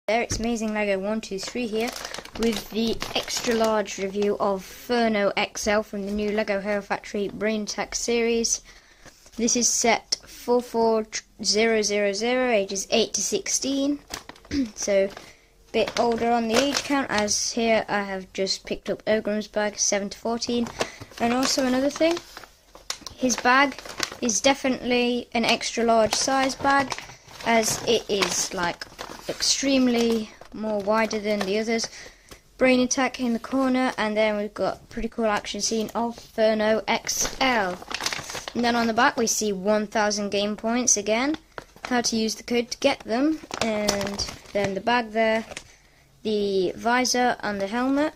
There, it's Amazing Lego 123 here with the extra large review of Furno XL from the new Lego Hero Factory Brain Attack series. This is set 44000, ages 8 to 16, so a bit older on the age count, as here I have just picked up Ogram's bag, 7 to 14. And also another thing, his bag is definitely an extra large size bag, as it is like extremely more wider than the others. Brain Attack in the corner, and then we've got a pretty cool action scene of Furno XL. And then on the back we see 1000 game points again, how to use the code to get them, and then the bag there, the visor and the helmet,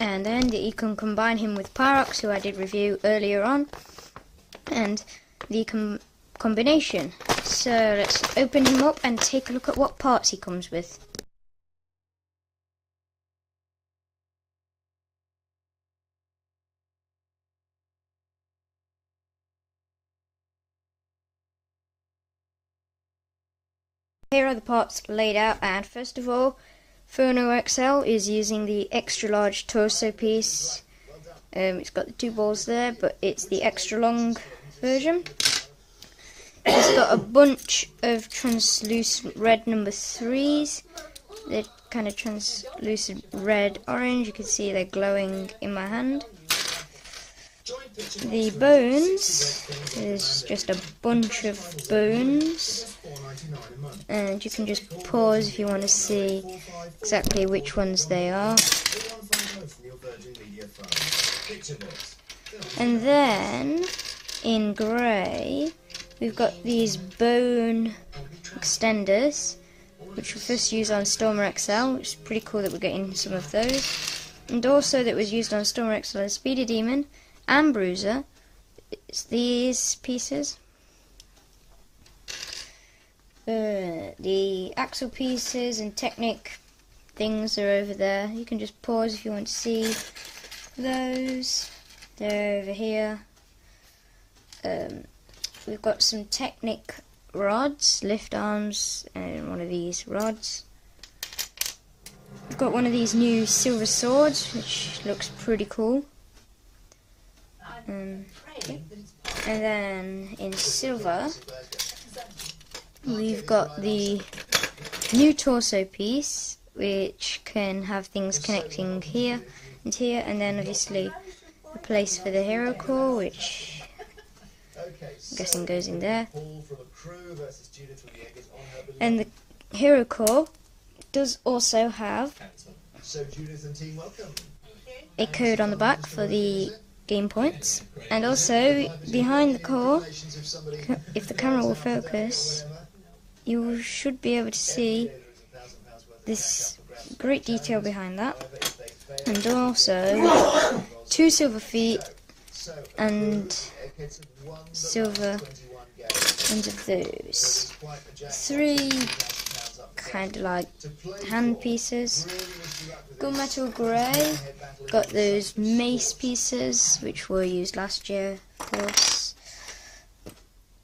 and then you can combine him with Pyrox, who I did review earlier on, and the combination. So let's open him up and take a look at what parts he comes with. Here are the parts laid out, and first of all, Furno XL is using the extra large torso piece. It's got the two balls there, but it's the extra long version. It's got a bunch of translucent red number 3s. They're kind of translucent red orange. You can see they're glowing in my hand. The bones, there's just a bunch of bones, and you can just pause if you want to see exactly which ones they are. And then in grey we've got these bone extenders, which we first used on Stormer XL, which is pretty cool that we're getting some of those. And also that was used on Stormer XL and Speedy Demon and Bruiser. It's these pieces. The axle pieces and Technic things are over there. You can just pause if you want to see those. They're over here. We've got some Technic rods, lift arms, and one of these rods. We've got one of these new silver swords, which looks pretty cool. And then in silver, we've got the new torso piece, which can have things connecting here and here, and then obviously a place for the hero core, which I'm guessing goes in there. And the hero core does also have a code on the back for the game points, and also behind the core, if the camera will focus, you should be able to see this great detail behind that, and also 2 silver feet and silver ends of those, 3 kind of like hand pieces. Gunmetal grey, got those mace pieces which were used last year, of course.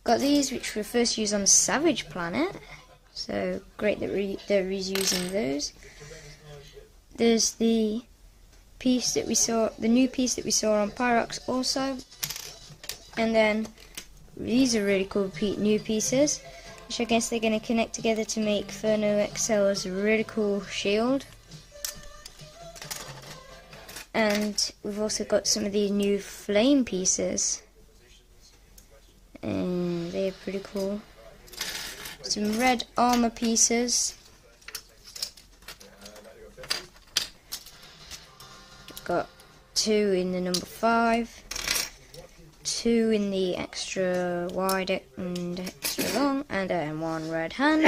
Got these which were first used on Savage Planet, so great that they're reusing those. There's the piece that we saw, the new piece that we saw on Pyrox also, and then these are really cool new pieces, which I guess they're going to connect together to make Furno XL's really cool shield. And we've also got some of these new flame pieces, and they're pretty cool. Some red armor pieces. Got 2 in the number 5, 2 in the extra wide and extra long, and then 1 red hand.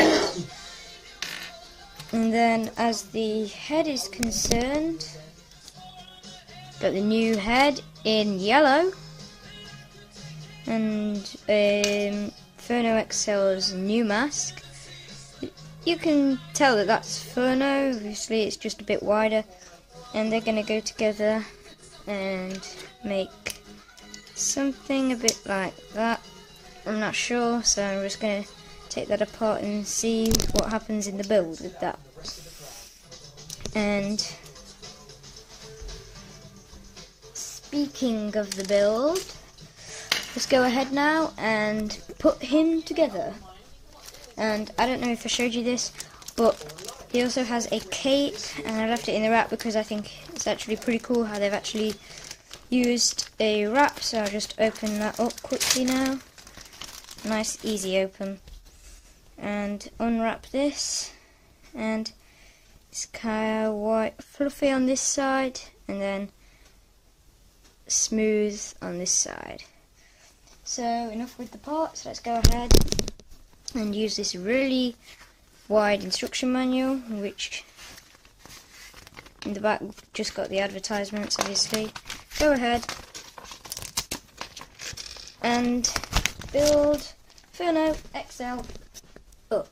And then as the head is concerned, got the new head in yellow, and Furno XL's new mask. You can tell that that's Furno, obviously it's just a bit wider, and they're going to go together and make something a bit like that. I'm not sure, so I'm just going to take that apart and see what happens in the build with that. And speaking of the build, let's go ahead now and put him together. And I don't know if I showed you this, but he also has a cape, and I left it in the wrap because I think it's actually pretty cool how they've actually used a wrap. So I'll just open that up quickly now. Nice easy open. And unwrap this, and it's kind of white fluffy on this side and then smooth on this side. So enough with the parts, let's go ahead and use this really wide instruction manual, which in the back just got the advertisements obviously. Go ahead and build Furno XL up.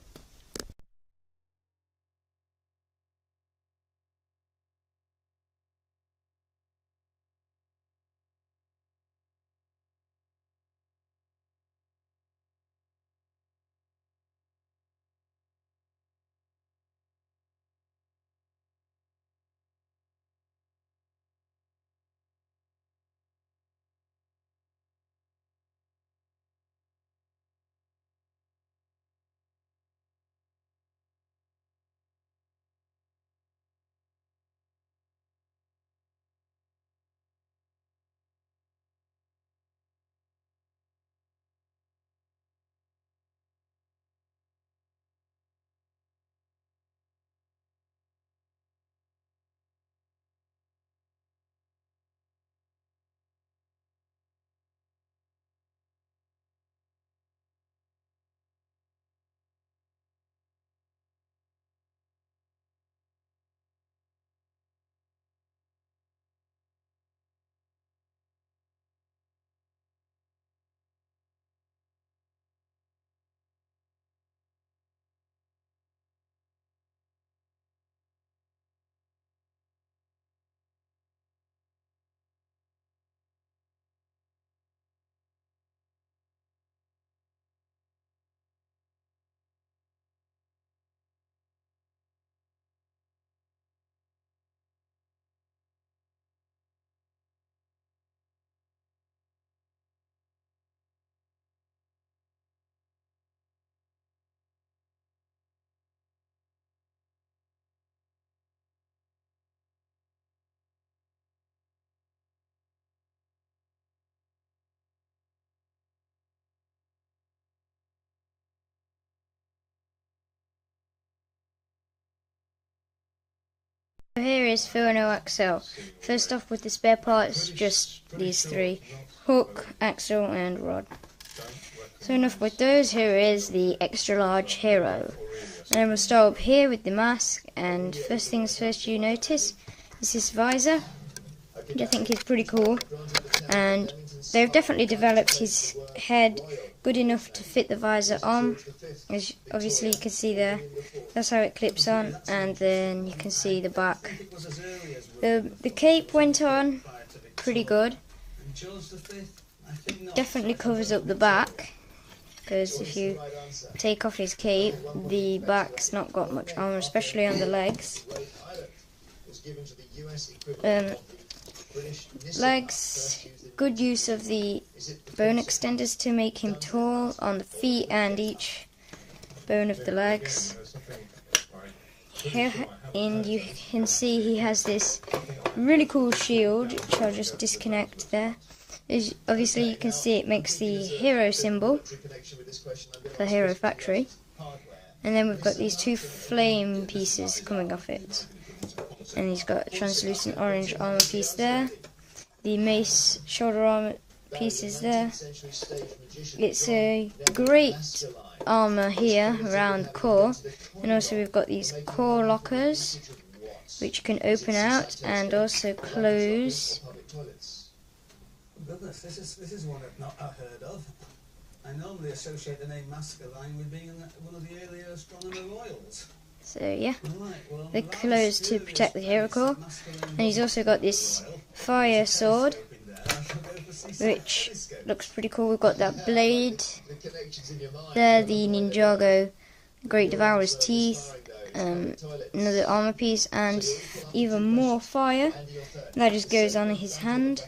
So here is Furno XL. First off with the spare parts, just these three: hook, axle and rod. So enough with those, here is the extra large hero. And then we'll start up here with the mask, and first things first you notice is this visor, which I think is pretty cool. And they've definitely developed his head good enough to fit the visor on. As obviously you can see there, that's how it clips on, and then you can see the back. The cape went on pretty good. Definitely covers up the back, because if you take off his cape, the back's not got much armor, especially on the legs. Legs, good use of the bone extenders to make him tall on the feet and each bone of the legs. Here, and you can see he has this really cool shield, which I'll just disconnect there. Obviously you can see it makes the hero symbol, the hero factory. And then we've got these two flame pieces coming off it. And he's got a translucent orange armor piece there. The mace shoulder armor piece is there. It's a great armor here around the core. And also we've got these core lockers, which can open out and also close. Goodness, this is one I've not heard of. I normally associate the name Masculine with being one of the earlier astronomer royals. So yeah, they're closed to protect the hero core. And he's also got this fire sword, which looks pretty cool. We've got that blade there, the Ninjago Great Devourer's teeth, another armor piece, and even more fire. That just goes on his hand.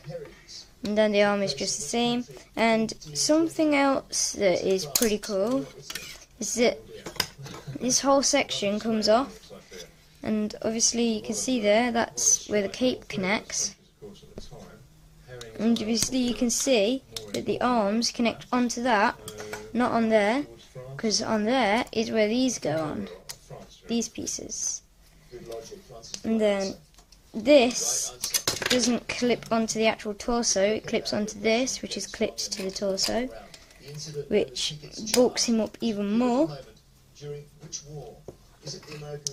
And then the arm is just the same. And something else that is pretty cool is that this whole section comes off. And obviously you can see there, that's where the cape connects. And obviously you can see that the arms connect onto that, not on there, because on there is where these go on, these pieces. And then this doesn't clip onto the actual torso, it clips onto this, which is clipped to the torso, which bulks him up even more.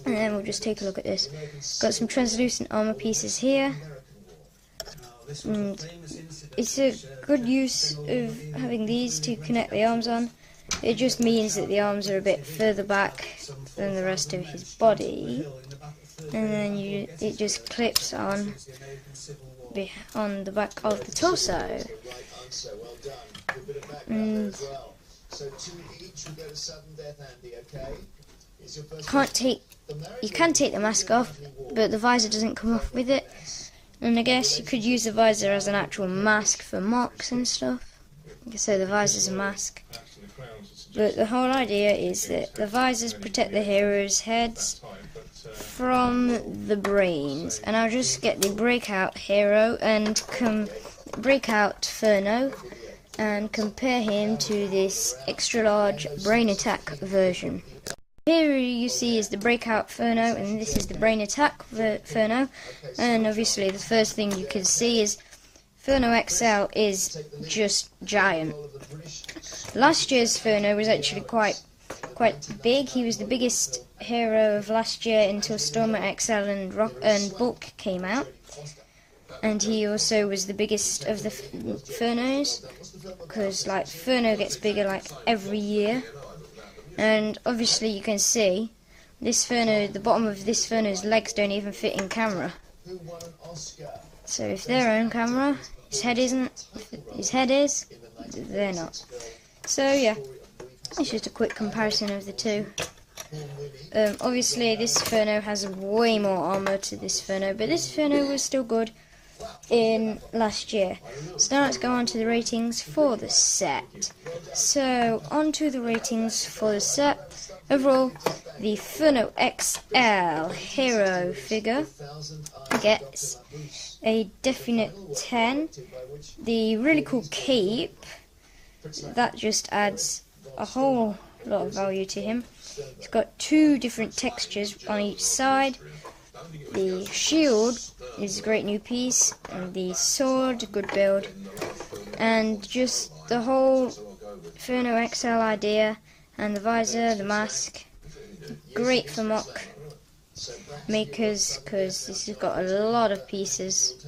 And then we'll just take a look at this. Got some translucent armor pieces here. And it's a good use of having these to connect the arms on. It just means that the arms are a bit further back than the rest of his body. And then it just clips on the back of the torso. And you can take the mask off, but the visor doesn't come off with it. And I guess you could use the visor as an actual mask for mocks and stuff. So the visor's a mask. But the whole idea is that the visors protect the heroes' heads from the brains. And I'll just get the breakout hero and breakout Furno and compare him to this extra large brain attack version. Here you see is the breakout Furno, and this is the brain attack Furno. And obviously the first thing you can see is Furno XL is just giant. Last year's Furno was actually quite big. He was the biggest hero of last year until Stormer XL and Bulk came out. And he also was the biggest of the Furnos, because like Furno gets bigger like every year. And obviously you can see this Furno, the bottom of this Furno's legs don't even fit in camera. So if they're on camera, his head is, they're not. So yeah, it's just a quick comparison of the two. Obviously this Furno has way more armor to this Furno, but this Furno was still good in last year. So now let's go on to the ratings for the set. So on to the ratings for the set. Overall, the Furno XL hero figure gets a definite 10. The really cool cape, that just adds a whole lot of value to him. It's got two different textures on each side. The shield is a great new piece, and the sword, good build, and just the whole Furno XL idea, and the visor, the mask, great for mock makers, because this has got a lot of pieces.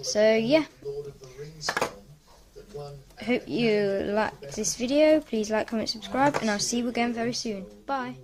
So yeah, hope you liked this video. Please like, comment, subscribe, and I'll see you again very soon. Bye.